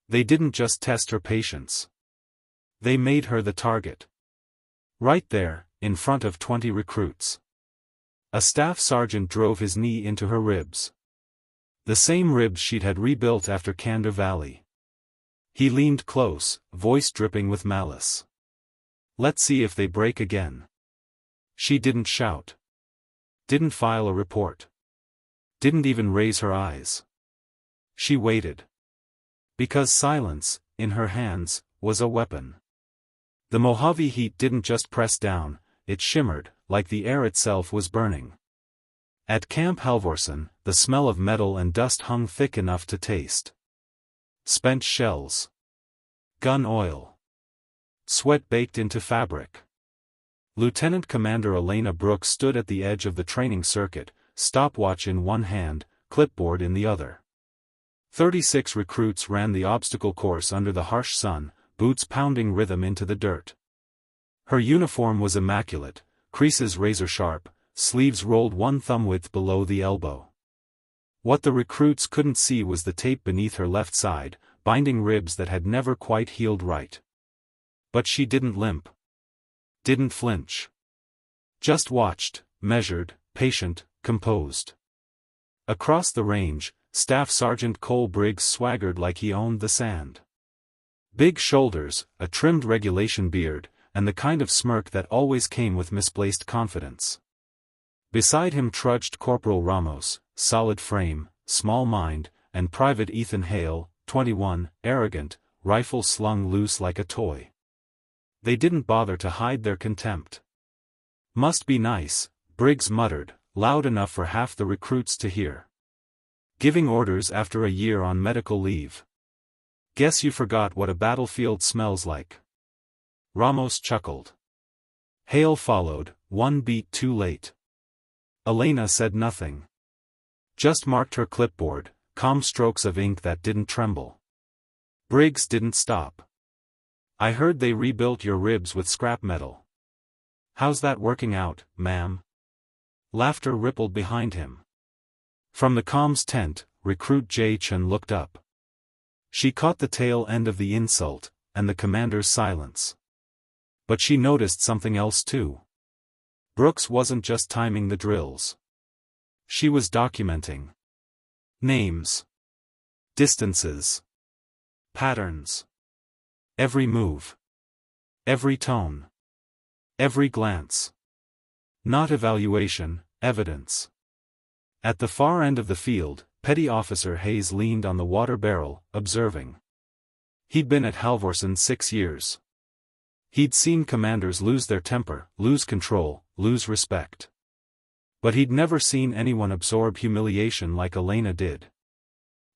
They didn't just test her patience. They made her the target. Right there, in front of 20 recruits. A staff sergeant drove his knee into her ribs. The same ribs she'd had rebuilt after Candor Valley. He leaned close, voice dripping with malice. Let's see if they break again. She didn't shout. Didn't file a report. Didn't even raise her eyes. She waited. Because silence, in her hands, was a weapon. The Mojave heat didn't just press down, it shimmered, like the air itself was burning. At Camp Halvorsen, the smell of metal and dust hung thick enough to taste. Spent shells. Gun oil. Sweat baked into fabric. Lieutenant Commander Elena Brooks stood at the edge of the training circuit, stopwatch in one hand, clipboard in the other. 36 recruits ran the obstacle course under the harsh sun, boots pounding rhythm into the dirt. Her uniform was immaculate, creases razor-sharp, sleeves rolled one thumb width below the elbow. What the recruits couldn't see was the tape beneath her left side, binding ribs that had never quite healed right. But she didn't limp. Didn't flinch. Just watched, measured, patient, composed. Across the range, Staff Sergeant Cole Briggs swaggered like he owned the sand. Big shoulders, a trimmed regulation beard, and the kind of smirk that always came with misplaced confidence. Beside him trudged Corporal Ramos, solid frame, small mind, and Private Ethan Hale, 21, arrogant, rifle slung loose like a toy. They didn't bother to hide their contempt. Must be nice, Briggs muttered, loud enough for half the recruits to hear. Giving orders after a year on medical leave. Guess you forgot what a battlefield smells like. Ramos chuckled. Hale followed, one beat too late. Elena said nothing. Just marked her clipboard, calm strokes of ink that didn't tremble. Briggs didn't stop. I heard they rebuilt your ribs with scrap metal. How's that working out, ma'am? Laughter rippled behind him. From the comms tent, recruit Jay Chen looked up. She caught the tail end of the insult, and the commander's silence. But she noticed something else too. Brooks wasn't just timing the drills. She was documenting. Names. Distances. Patterns. Every move. Every tone. Every glance. Not evaluation, evidence. At the far end of the field, Petty Officer Hayes leaned on the water barrel, observing. He'd been at Halvorsen 6 years. He'd seen commanders lose their temper, lose control, lose respect. But he'd never seen anyone absorb humiliation like Elena did.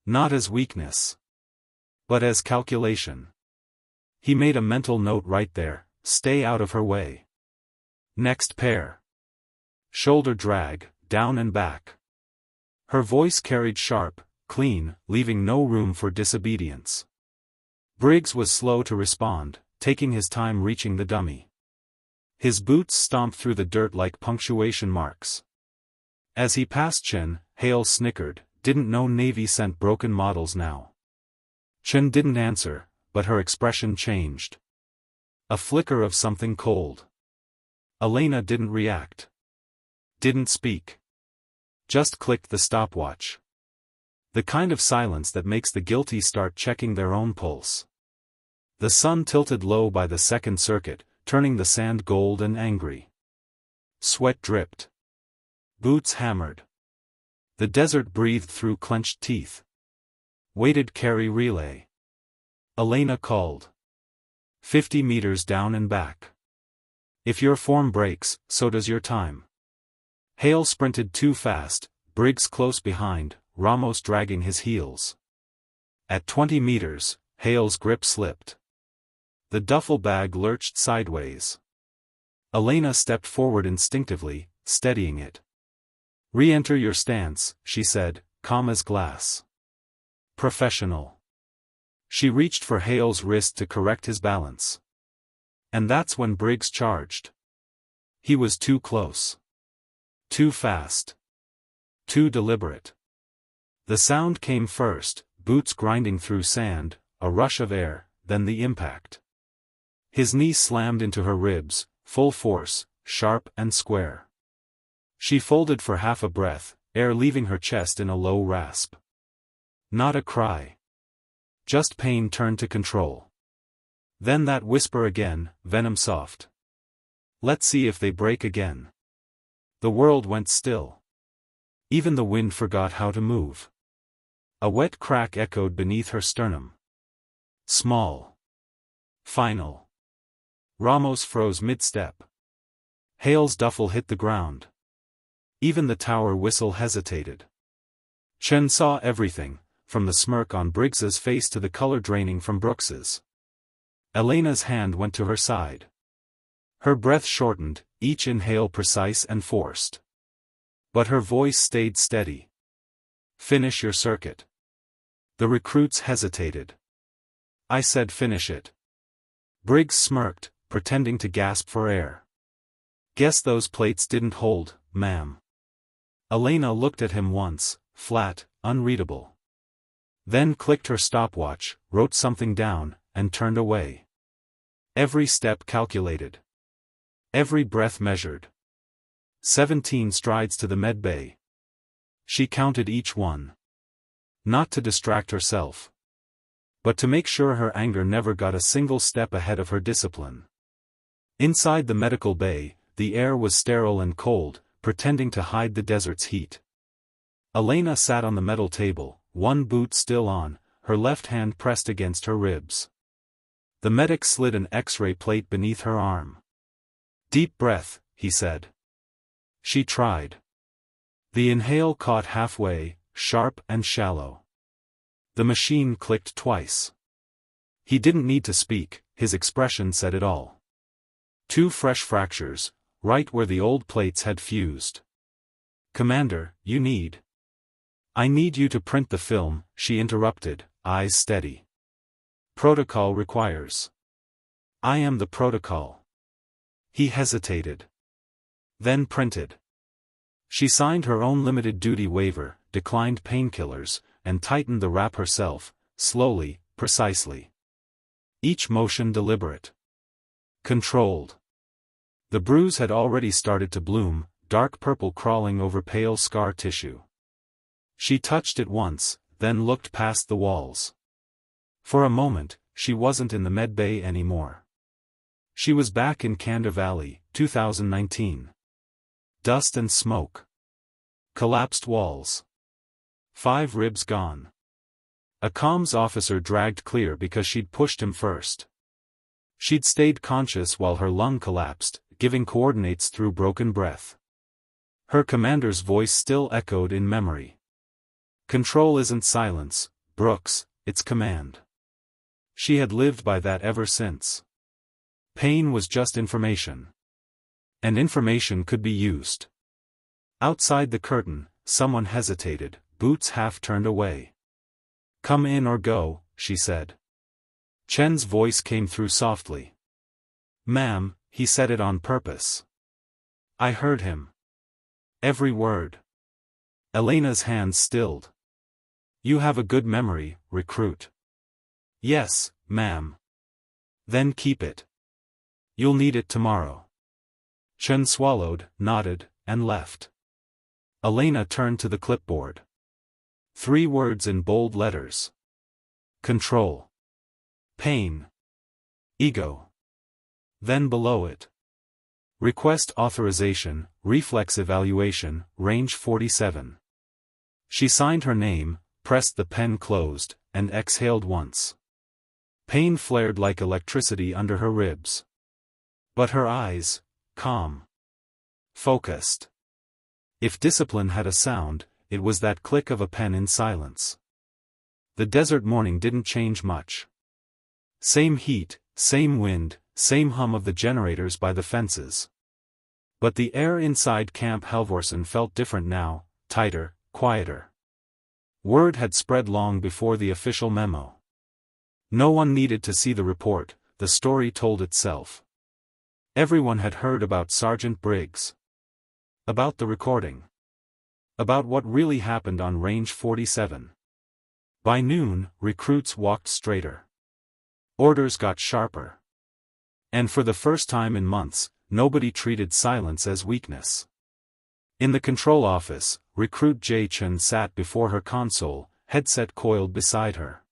Not as weakness. But as calculation. He made a mental note right there, stay out of her way. Next pair. Shoulder drag, down and back. Her voice carried sharp, clean, leaving no room for disobedience. Briggs was slow to respond, taking his time reaching the dummy. His boots stomped through the dirt like punctuation marks. As he passed Chen, Hale snickered, didn't know Navy sent broken models now. Chen didn't answer, but her expression changed. A flicker of something cold. Elena didn't react. Didn't speak. Just clicked the stopwatch. The kind of silence that makes the guilty start checking their own pulse. The sun tilted low by the second circuit, turning the sand gold and angry. Sweat dripped. Boots hammered. The desert breathed through clenched teeth. Weighted carry relay. Elena called. 50 meters down and back. If your form breaks, so does your time. Hale sprinted too fast, Briggs close behind, Ramos dragging his heels. At 20 meters, Hale's grip slipped. The duffel bag lurched sideways. Elena stepped forward instinctively, steadying it. Re-enter your stance, she said, calm as glass. Professional. She reached for Hale's wrist to correct his balance. And that's when Briggs charged. He was too close. Too fast. Too deliberate. The sound came first, boots grinding through sand, a rush of air, then the impact. His knee slammed into her ribs, full force, sharp and square. She folded for half a breath, air leaving her chest in a low rasp. Not a cry. Just pain turned to control. Then that whisper again, venom soft. Let's see if they break again. The world went still. Even the wind forgot how to move. A wet crack echoed beneath her sternum. Small. Final. Ramos froze mid-step. Hale's duffel hit the ground. Even the tower whistle hesitated. Chen saw everything, from the smirk on Briggs's face to the color draining from Brooks's. Elena's hand went to her side. Her breath shortened, each inhale precise and forced. But her voice stayed steady. Finish your circuit. The recruits hesitated. I said finish it. Briggs smirked, pretending to gasp for air. Guess those plates didn't hold, ma'am. Elena looked at him once, flat, unreadable. Then clicked her stopwatch, wrote something down, and turned away. Every step calculated. Every breath measured. 17 strides to the medbay. She counted each one. Not to distract herself, but to make sure her anger never got a single step ahead of her discipline. Inside the medical bay, the air was sterile and cold, pretending to hide the desert's heat. Elena sat on the metal table, one boot still on, her left hand pressed against her ribs. The medic slid an X-ray plate beneath her arm. Deep breath, he said. She tried. The inhale caught halfway, sharp and shallow. The machine clicked twice. He didn't need to speak, his expression said it all. 2 fresh fractures, right where the old plates had fused. Commander, I need you to print the film, she interrupted, eyes steady. Protocol requires. I am the protocol. He hesitated. Then printed. She signed her own limited duty waiver, declined painkillers, and tightened the wrap herself, slowly, precisely. Each motion deliberate. Controlled. The bruise had already started to bloom, dark purple crawling over pale scar tissue. She touched it once, then looked past the walls. For a moment, she wasn't in the medbay anymore. She was back in Candor Valley, 2019. Dust and smoke. Collapsed walls. 5 ribs gone. A comms officer dragged clear because she'd pushed him first. She'd stayed conscious while her lung collapsed, giving coordinates through broken breath. Her commander's voice still echoed in memory. Control isn't silence, Brooks, it's command. She had lived by that ever since. Pain was just information. And information could be used. Outside the curtain, someone hesitated, boots half turned away. Come in or go, she said. Chen's voice came through softly. Ma'am, he said it on purpose. I heard him. Every word. Elena's hands stilled. You have a good memory, recruit. Yes, ma'am. Then keep it. You'll need it tomorrow. Chen swallowed, nodded, and left. Elena turned to the clipboard. 3 words in bold letters. Control. Pain. Ego. Then below it. Request authorization, reflex evaluation, range 47. She signed her name, pressed the pen closed, and exhaled once. Pain flared like electricity under her ribs. But her eyes, calm. Focused. If discipline had a sound, it was that click of a pen in silence. The desert morning didn't change much. Same heat, same wind, same hum of the generators by the fences. But the air inside Camp Halvorsen felt different now, tighter, quieter. Word had spread long before the official memo. No one needed to see the report, the story told itself. Everyone had heard about Sergeant Briggs. About the recording. About what really happened on Range 47. By noon, recruits walked straighter. Orders got sharper. And for the first time in months, nobody treated silence as weakness. In the control office, recruit Jae Chun sat before her console, headset coiled beside her.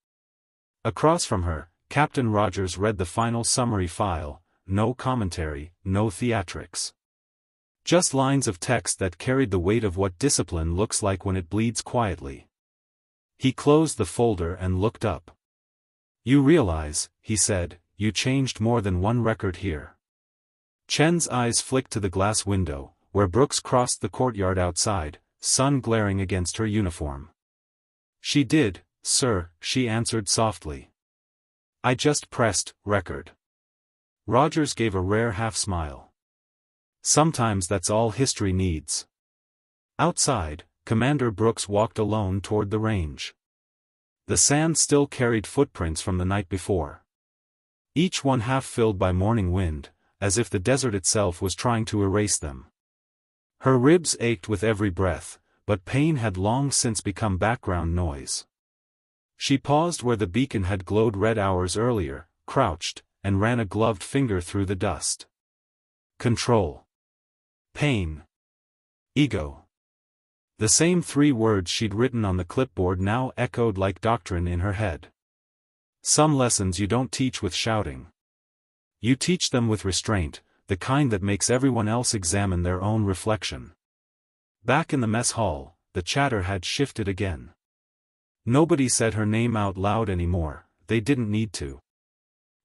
Across from her, Captain Rogers read the final summary file, no commentary, no theatrics. Just lines of text that carried the weight of what discipline looks like when it bleeds quietly. He closed the folder and looked up. "You realize," he said, "you changed more than one record here." Chen's eyes flicked to the glass window, where Brooks crossed the courtyard outside, sun glaring against her uniform. "She did, sir," she answered softly. "I just pressed record." Rogers gave a rare half-smile. "Sometimes that's all history needs." Outside, Commander Brooks walked alone toward the range. The sand still carried footprints from the night before. Each one half filled by morning wind, as if the desert itself was trying to erase them. Her ribs ached with every breath, but pain had long since become background noise. She paused where the beacon had glowed red hours earlier, crouched, and ran a gloved finger through the dust. Control. Pain. Ego. The same three words she'd written on the clipboard now echoed like doctrine in her head. Some lessons you don't teach with shouting. You teach them with restraint, the kind that makes everyone else examine their own reflection. Back in the mess hall, the chatter had shifted again. Nobody said her name out loud anymore, they didn't need to.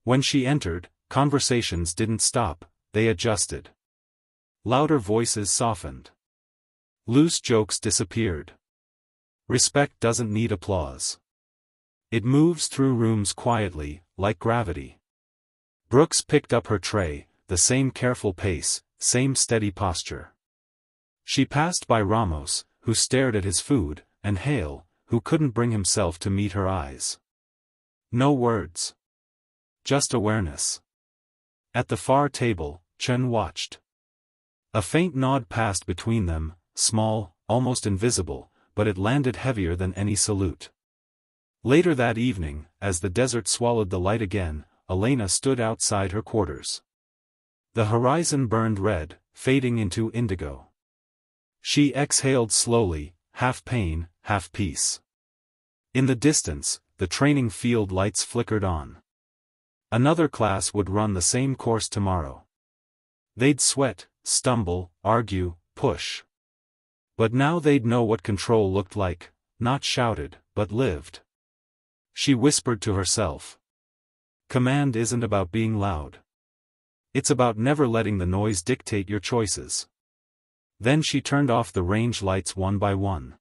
When she entered, conversations didn't stop, they adjusted. Louder voices softened. Loose jokes disappeared. Respect doesn't need applause. It moves through rooms quietly, like gravity. Brooks picked up her tray, the same careful pace, same steady posture. She passed by Ramos, who stared at his food, and Hale, who couldn't bring himself to meet her eyes. No words. Just awareness. At the far table, Chen watched. A faint nod passed between them, small, almost invisible, but it landed heavier than any salute. Later that evening, as the desert swallowed the light again, Elena stood outside her quarters. The horizon burned red, fading into indigo. She exhaled slowly, half pain, half peace. In the distance, the training field lights flickered on. Another class would run the same course tomorrow. They'd sweat, stumble, argue, push. But now they'd know what control looked like, not shouted, but lived. She whispered to herself. Command isn't about being loud. It's about never letting the noise dictate your choices. Then she turned off the range lights one by one.